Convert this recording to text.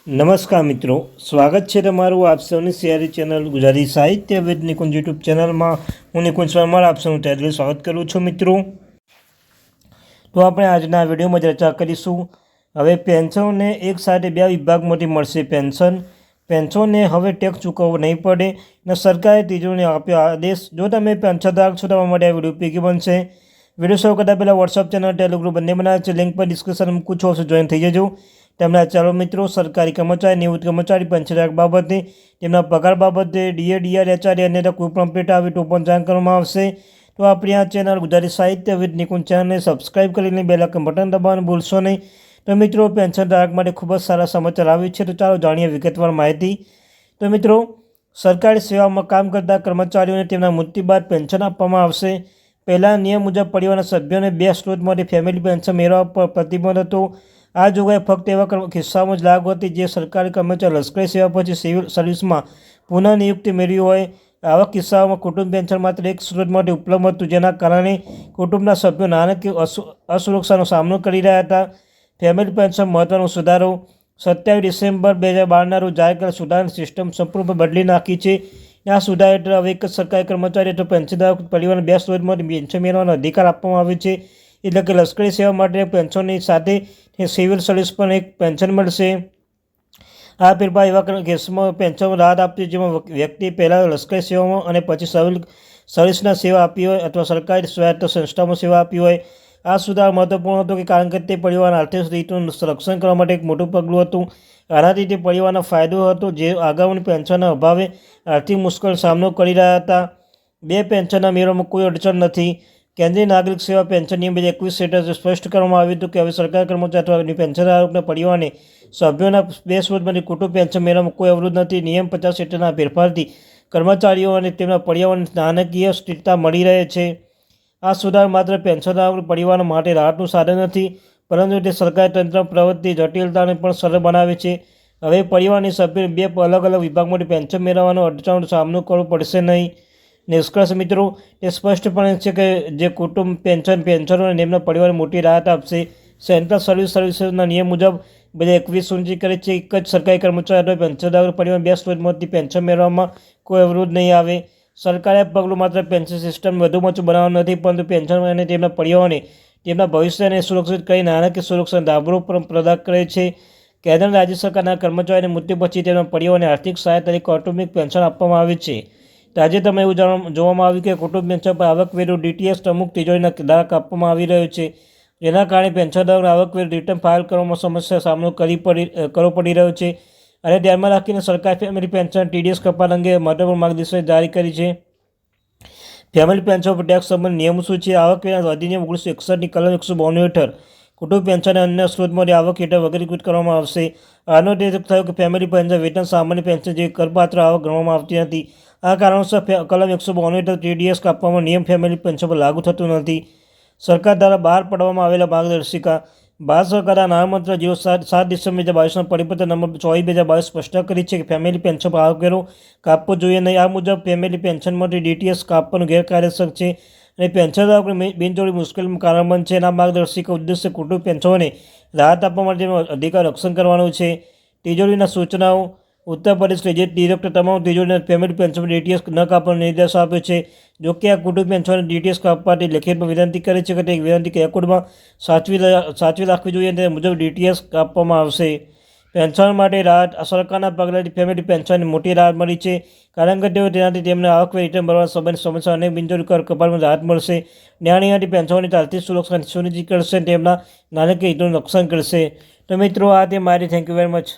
નમસ્કાર મિત્રો, સ્વાગત છે તમારું આપ સૌની સિયારી ચેનલ ગુજરાતી સાહિત્ય વિદ નિકુંજ યુટ્યુબ ચેનલમાં. હું નિકુંજ પરમાર આપ સૌનું તહેદિલ સ્વાગત કરું છું મિત્રો. તો આપણે આજના વિડીયોમાં ચર્ચા કરીશું. હવે પેન્શનને એક સાથે બે વિભાગમાંથી મળશે પેન્શનને હવે ટેક્સ ચૂકવવો નહીં પડે અને સરકારે તિજોરીને આપ્યો આદેશ. જો તમે પેન્શનધારક છો તમારા માટે આ વિડીયો ઉપયોગી બનશે. વિડીયો શરૂ કરતાં પહેલાં વોટ્સઅપ ચેનલ ટેલિગ્રુપ બંને બનાવે છે, લિંક પર ડિસ્ક્રિપ્શન મૂકું છું, જોઈન થઈ જજો. તેમના ચાલો મિત્રો, સરકારી કર્મચારી, નિવૃત્ત કર્મચારી, પેન્શનધારક બાબતે, તેમના પગાર બાબતે, ડીએ, ડીઆર, એચઆર અન્ય કોઈ પણ અપડેટ આવે તો પણ જાણ કરવામાં આવશે. તો આપણી આ ચેનલ ગુજરાતી સાહિત્ય વિદ નિકુંજ ચેનલને સબસ્ક્રાઈબ કરીને બેલ આઇકન બટન દબાવવાનું ભૂલશો નહીં. તો મિત્રો, પેન્શનધારક માટે ખૂબ જ સારા સમાચાર આવ્યું છે. તો ચાલો જાણીએ વિગતવાર માહિતી. તો મિત્રો, સરકારી સેવામાં કામ કરતા કર્મચારીઓને તેમના મૃત્યુ બાદ પેન્શન આપવામાં આવશે. પહેલાં નિયમ મુજબ પરિવારના સભ્યોને બે સ્ત્રોતમાંથી ફેમિલી પેન્શન મેળવવા પર પ્રતિબંધ હતો. આ જોગવાઈ ફક્ત એવા કિસ્સામાં જ લાગુ હતી જે સરકારી કર્મચારી લશ્કરી સેવા પછી સિવિલ સર્વિસમાં પુનઃનિયુક્તિ મેળવી હોય. આવા કિસ્સાઓમાં કુટુંબ પેન્શન માત્ર એક સ્ત્રોતમાંથી ઉપલબ્ધ હતું, જેના કારણે કુટુંબના સભ્યો નાણાકીય અસુરક્ષાનો સામનો કરી રહ્યા હતા. ફેમિલી પેન્શન મહત્વનો સુધારો. 27 ડિસેમ્બર 2012ના રોજ જાહેર કરેલ સુધારાની સિસ્ટમ સંપૂર્ણપણે બદલી નાખી છે. આ સુધારા હેઠળ હવે એક જ સરકારી કર્મચારી અથવા પેન્શનધારક પરિવારને બે સ્ત્રોતમાંથી પેન્શન મેળવવાનો અધિકાર આપવામાં આવે છે. એટલે કે લશ્કરી સેવા માટે પેન્શનની સાથે સિવિલ સર્વિસ પણ એક પેન્શન મળશે. આ ફેરફાર એવા કેસમાં પેન્શનમાં રાહત આપશે જેમાં વ્યક્તિ પહેલાં લશ્કરી સેવામાં અને પછી સિવિલ સર્વિસના સેવા આપી હોય અથવા સરકારી સ્વાયત્ત સંસ્થામાં સેવા આપી હોય. આ સુધાર મહત્વપૂર્ણ હતો કારણ કે તે પરિવારના આર્થિક રીતનું સંરક્ષણ કરવા માટે એક મોટું પગલું હતું. આનાથી તે પરિવારનો ફાયદો હતો જે અગાઉની પેન્શનના અભાવે આર્થિક મુશ્કેલીનો સામનો કરી રહ્યા હતા. બે પેન્શનના મેળવવામાં કોઈ અડચણ નથી. કેન્દ્રીય નાગરિક સેવા પેન્શન નિયમ 2021 હેઠળ સ્પષ્ટ કરવામાં આવ્યું હતું કે હવે સરકારી કર્મચારી અથવા પેન્શનધારકના પરિવારને સભ્યોના બે સ્ત્રોતમાંથી કુટુંબ પેન્શન મેળવવામાં કોઈ અવરોધ નથી. નિયમ 50 હેઠળના ફેરફારથી કર્મચારીઓ અને તેમના પરિવારોને નાણાકીય સ્થિરતા મળી રહે છે. આ સુધાર માત્ર પેન્શનધારક પરિવારો માટે રાહતનું સાધન નથી, પરંતુ તે સરકારી તંત્ર પ્રવૃત્તિ જટિલતાને પણ સરળ બનાવે છે. હવે પરિવારની સભ્યોને બે અલગ અલગ વિભાગમાંથી પેન્શન મેળવવાનો અડચણનો સામનો કરવો પડશે નહીં. નિષ્કર્ષ મિત્રો, એ સ્પષ્ટપણે છે કે જે કુટુંબ પેન્શનરો અને તેમના પરિવારને મોટી રાહત આપશે. સેન્ટ્રલ સર્વિસના નિયમ મુજબ 2021 સુનિશ્ચિત કરે છે એક જ સરકારી કર્મચારી અથવા પેન્શનધારક પરિવાર બે સ્ત્રોતમાંથી પેન્શન મેળવવામાં કોઈ અવરોધ નહીં આવે. સરકારે આ પગલું માત્ર પેન્શન સિસ્ટમ વધુ મજબૂત બનાવવાનું નથી, પરંતુ પેન્શન અને તેમના પરિવારોને તેમના ભવિષ્યને સુરક્ષિત કરી નાણાકીય સુરક્ષાના દાખલો પણ પ્રદાન કરે છે. કેન્દ્ર અને રાજ્ય સરકારના કર્મચારીઓને મૃત્યુ પછી તેમના પરિવારોને આર્થિક સહાય તરીકે કૌટુંબિક પેન્શન આપવામાં આવે છે. તાજેતરમાં એવું જોવામાં આવ્યું કે કુટુંબ પેન્શન પર આવકવેરો ડીટીએસ અમુક તિજોરીના ધારક આપવામાં આવી રહ્યો છે, જેના કારણે પેન્શનધારકોને આવકવેરો રિટર્ન ફાઇલ કરવામાં સમસ્યાનો સામનો કરવો પડી રહ્યો છે. અને ધ્યાનમાં રાખીને સરકારે ફેમિલી પેન્શન ટીડીએસ કપાત અંગે મહત્વપૂર્ણ માર્ગદર્શન જારી કરી છે. ફેમિલી પેન્શન પર ટેક્સ સંબંધિત નિયમો શું છે? આવકવેરા અધિનિયમ 1961ની કલમ 192 હેઠળ કુટુંબ પેન્શન અન્ય સ્ત્રોતમાંથી આવક હેઠળ વર્ગીકૃત કરવામાં આવશે. આનો તે થયો કે ફેમિલી પેન્શન વેતન સામાન્ય પેન્શન જેવી કરપાત્ર આવક ગણવામાં આવતી નથી. આ કારણોસર કલમ 192 હેઠળ ટીડીએસ કાપવાનો નિયમ ફેમિલી પેન્શન પર લાગુ થતો નથી. સરકાર દ્વારા બહાર પાડવામાં આવેલા માર્ગદર્શિકા. ભારત સરકારના નાણામંત્રી 7 ડિસેમ્બર 2022ના પરિપત્ર નંબર 24/2022 સ્પષ્ટ કરી છે કે ફેમિલી પેન્શન પર આવકવેરો કાપવો જોઈએ નહીં. આ મુજબ ફેમિલી પેન્શનમાંથી ડીટીએસ કાપવાનું ગેરકાયદેસર છે અને પેન્શનધારકોને બિનજરૂરી મુશ્કેલીનું કારણ બનશે. આ માર્ગદર્શિકા ઉદ્દેશ્ય કુટુંબ પેન્શનોને રાહત આપવા માટે તેમનો અધિકાર રક્ષણ કરવાનું છે. તિજોરીના સૂચનાઓ. ઉત્તર પ્રદેશ ડિરેક્ટર તમામ તિજોરીના ફેમિલી પેન્શન ડીટીએસ ન કાપવાનો નિર્દેશ આપ્યો છે. જોકે આ કુટુંબ પેન્શનને ડીટીએસ કાપવાની લેખિતમાં વિનંતી કરે છે કે તે વિનંતી રેકોર્ડમાં સાચવી રાખવી જોઈએ અને તે મુજબ ડીટીએસ કાપવામાં આવશે. પેન્શન માટે રાહત. સરકારના પગલાંથી ફેમિલી પેન્શનને મોટી રાહત મળી છે કારણ કે તેનાથી તેમને આવકવેરો રિટર્ન ભરવા સંબંધિત સમસ્યા અને બિનજરૂરી કર કપાતમાં રાહત મળશે. નાણાકીય પેન્શનની આર્થિક સુરક્ષા સુનિશ્ચિત કરશે અને તેમના નાણાકીય હિતોનું રક્ષણ કરશે. તો મિત્રો, આ તે મારી. Thank you very much.